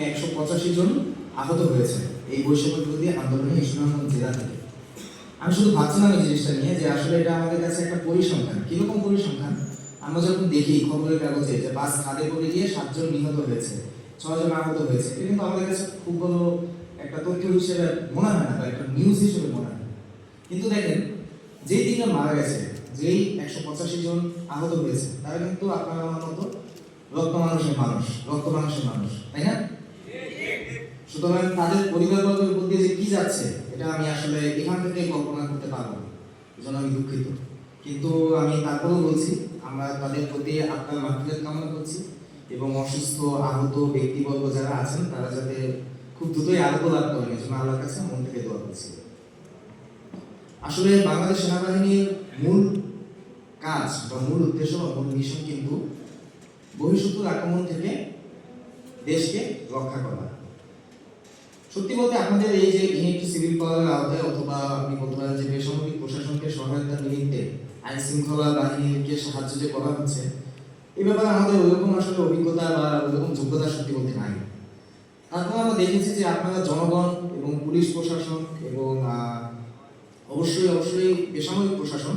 185 জন আহত হয়েছে এই বৈষম্য বিরোধী আন্দোলনে এই সুনামগঞ্জ জেলা থেকে। আমি শুধু ভাবছিলাম এই জিনিসটা নিয়ে যে আসলে এটা আমাদের কাছে একটা পরিসংখ্যান। কিরকম পরিসংখ্যান? আমরা যখন দেখি খবরের কাগজে যে বাস খাদে পড়ে গিয়ে 7 জন নিহত হয়েছে, 6 জন আহত হয়েছে, এটা কিন্তু আমাদের কাছে খুব বড় একটা তথ্য হিসেবে মনে হয় না বা একটা নিউজ হিসেবে মনে হয়। কিন্তু দেখেন, যেই 3 জন মারা গেছে, যেই 185 জন আহত হয়েছে, তারা কিন্তু আপনার আমার মতো রক্ত মানুষের মানুষ, তাই না? সুতরাং তাদের পরিবারবর্গের উপর দিয়ে যে কি যাচ্ছে, এটা আমি আসলে এখান থেকে কল্পনা করতে পারবো না, এজন্য আমি দুঃখিত। কিন্তু আমি তারপরেও বলছি, আমরা তাদের প্রতি আত্মার মাগফিরাত কামনা করছি এবং অসুস্থ আহত ব্যক্তিবর্গ যারা আছেন তারা যাতে খুব দ্রুতই আরোগ্য লাভ করেন, এজন্য আল্লাহর কাছে মন থেকে দোয়া করছি। আসলে বাংলাদেশ সেনাবাহিনীর মূল কাজ বা মূল উদ্দেশ্য বা মূল মিশন কিন্তু বহিঃশত্রুর আক্রমণ থেকে দেশকে রক্ষা করা। সত্যি বলতে আপনাদের এই যে ইউনিটি সিভিল পাওয়ারের আওতায় অথবা আপনি বলতে পারেন যে বেসামরিক প্রশাসনকে সহায়তা নিমিত্তে আইন শৃঙ্খলা বাহিনীকে সাহায্য যে করা হচ্ছে, এই ব্যাপারে আমাদের ওইরকম আসলে অভিজ্ঞতা বা ওইরকম যোগ্যতা সত্যি বলতে নাই। তারপর আমরা দেখেছি যে আপনারা জনগণ এবং পুলিশ প্রশাসন এবং অবশ্যই বেসামরিক প্রশাসন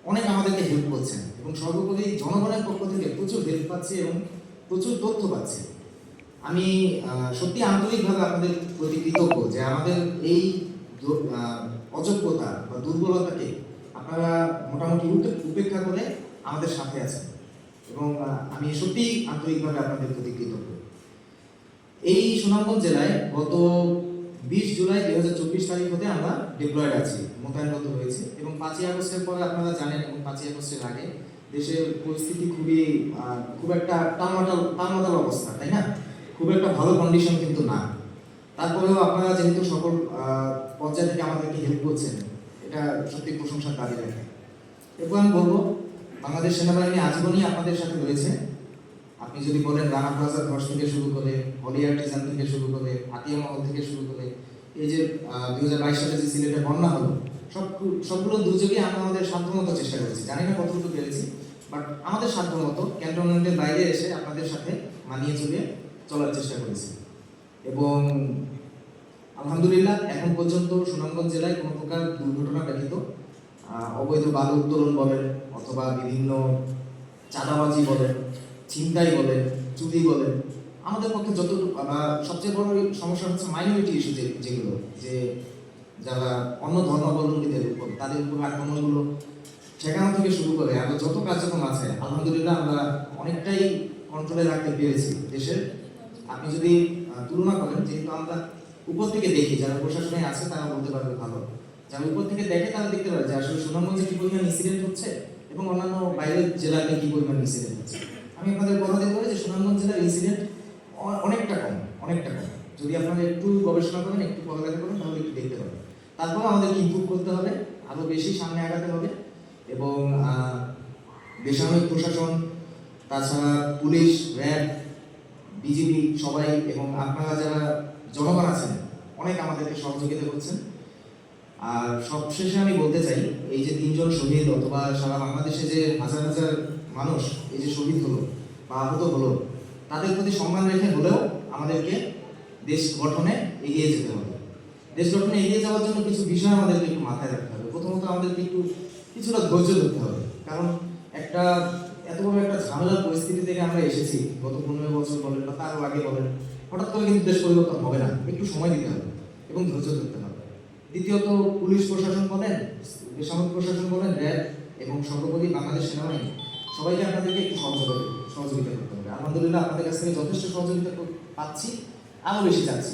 অনেক আমাদেরকে হেল্প করছেন এবং সর্বোপরি জনগণের পক্ষ থেকে প্রচুর হেল্প পাচ্ছে এবং প্রচুর তথ্য পাচ্ছে। আমি সত্যি আন্তরিকভাবে আপনাদের প্রতি কৃতজ্ঞ যে আমাদের এই অযোগ্যতা বা দুর্বলতাকে আপনারা মোটামুটি উপেক্ষা করে আমাদের সাথে আছেন এবং আমি সত্যি আন্তরিকভাবে আপনাদের প্রতি কৃতজ্ঞ। এই সুনামগঞ্জ জেলায় গত 20 জুলাই 2024 তারিখ হতে আমরা ডিপ্লয়েড আছি, মোতায়েনরত হয়েছে এবং 5ই আগস্টের পরে আপনারা জানেন এবং 5ই আগস্টের আগে দেশের পরিস্থিতি খুব একটা টালমাটাল অবস্থা, তাই না? খুব একটা ভালো কন্ডিশন কিন্তু না। তারপরেও আপনারা যেহেতু সকল পর্যায় থেকে আমাদেরকে হেল্প করছেন, এটা সত্যি প্রশংসার দাবি রাখে। এরপর আমি বলবো, বাংলাদেশ সেনাবাহিনী আজীবনই আপনাদের সাথে রয়েছে। আপনি যদি বলেন রানা প্লাজা ধস থেকে শুরু করে, হলিয়ার্টিজান থেকে শুরু করে, আতিয়া মহল থেকে শুরু করে, এই যে 2022 সালে যে সিলেটে বন্যা হলো, সবগুলো দুর্যোগে আমরা আমাদের সাধ্যমতো চেষ্টা করেছি। জানি না কতটুকু পেরেছি, বাট আমাদের সাধ্যমতো ক্যান্টনমেন্টের বাইরে এসে আপনাদের সাথে মানিয়ে চলার চেষ্টা করেছি এবং আলহামদুলিল্লাহ এখন পর্যন্ত সুনামগঞ্জ জেলায় কোনো প্রকার দুর্ঘটনা ব্যতীত অবৈধ বালু উত্তোলন বলেন অথবা বিভিন্ন চাঁদাবাজি বলেন, ছিনতাই বলেন, চুরি বলেন, আমাদের পক্ষে যতটুকু সবচেয়ে বড় সমস্যা হচ্ছে মাইনরিটি ইস্যু, যেগুলো যে যারা অন্য ধর্মাবলম্বীদের উপর তাদের উপর আক্রমণগুলো ঠেকানো থেকে শুরু করে আরো যত কার্যক্রম আছে আলহামদুলিল্লাহ আমরা অনেকটাই কন্ট্রোলে রাখতে পেরেছি দেশের। আপনি যদি তুলনা করেন, যেহেতু আমরা উপর থেকে দেখি, যারা প্রশাসনে আছে তারা বলতে পারবে ভালো, যারা উপর থেকে দেখে তারা দেখতে পারে যে আসলে সুনামগঞ্জে কি পরিমাণ ইনসিডেন্ট হচ্ছে এবং অন্যান্য বাইরের জেলাতে কি পরিমাণ ইনসিডেন্ট হচ্ছে। আমি আপনাদের কথা দিতে পারি যে সুনামগঞ্জ জেলার ইনসিডেন্ট অনেকটা কম। যদি আপনারা একটু গবেষণা করেন, একটু পড়ালেখা করেন, তাহলে একটু দেখতে পাবেন। তারপর আমাদেরকে ইমপ্রুভ করতে হবে, আরো বেশি সামনে আগাতে হবে এবং বেসামরিক প্রশাসন, তাছাড়া পুলিশ, র্যাব, বিজিবি সবাই এবং আপনারা যারা জনগণ আছেন অনেক আমাদেরকে সহযোগিতা করছেন। আর সবশেষে আমি বলতে চাই, এই যে 3 জন শহীদ অথবা সারা বাংলাদেশে যে হাজার মানুষ এই যে শহীদ হলো বা আহত হলো, তাদের প্রতি সম্মান রেখে হলেও আমাদেরকে দেশ গঠনে এগিয়ে যেতে হবে। দেশ গঠনে এগিয়ে যাওয়ার জন্য কিছু বিষয় আমাদেরকে একটু মাথায় রাখতে হবে। প্রথমত আমাদেরকে কিছুটা ধৈর্য ধরতে হবে, কারণ এত বড় একটা ঝামেলার পরিস্থিতি থেকে আমরা এসেছি। গত 15 বছর বলেন বা তারও আগে বলেন, হঠাৎ করে কিন্তু দেশ পরিবর্তন হবে না, একটু সময় দিতে হবে এবং ধৈর্য ধরতে হবে। দ্বিতীয়ত পুলিশ প্রশাসন বলেন, বেসামরিক প্রশাসন বলেন, র্যাব এবং সর্বোপরি বাংলাদেশ সেনাবাহিনী, সবাইকে আপনাদেরকে একটু সহযোগিতা করতে হবে। আলহামদুলিল্লাহ আপনাদের কাছ থেকে যথেষ্ট সহযোগিতা পাচ্ছি, আরো বেশি চাচ্ছি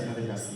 আপনাদের কাছ থেকে।